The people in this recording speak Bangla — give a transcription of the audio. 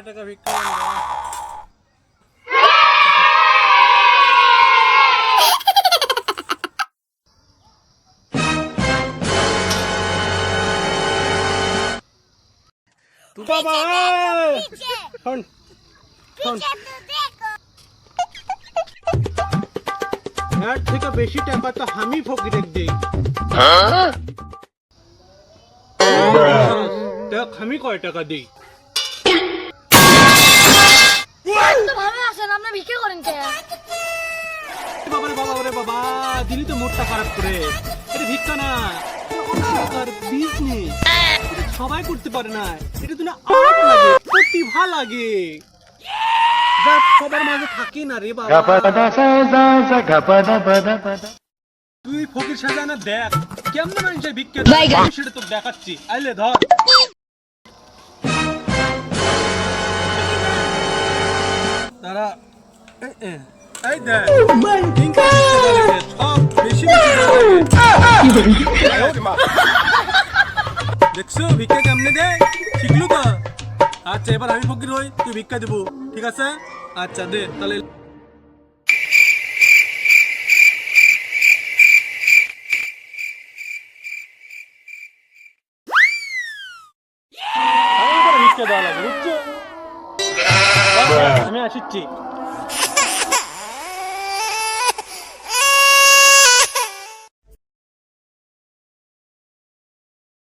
টাকা ভিক্ষা দেন না। বাবা শোন শোন, এর থেকে বেশি টাকা তো আমি ফকিরের দিই। দেখ আমি কয় টাকা দিই। বাবা দিলি তো মোটটা খারাপ করে। এটা ভিক্ষা না, বিজনেস। সবাই করতে পারে না, এটা তো না আর্ট লাগে, প্রতিভা লাগে, যা সবার মাঝে থাকি না রে বাবা। তুই ফকির সাজানা দেখ কেমন মানুষের ভিক্ষা দেয়, আমি সেটা তোকে দেখাচ্ছি। আইলে ধর তারা এই দেখ সব বেশি দেখছো ভিক্ষা কেমনে দে, শিখলু তো? আচ্ছা এবার আমি ফকির হই, তুই ভিক্ষা দেবো, ঠিক আছে? আচ্ছা দে তাহলে। ভিক্ষা দেওয়া লাগে বুঝছো, আমি আসছি।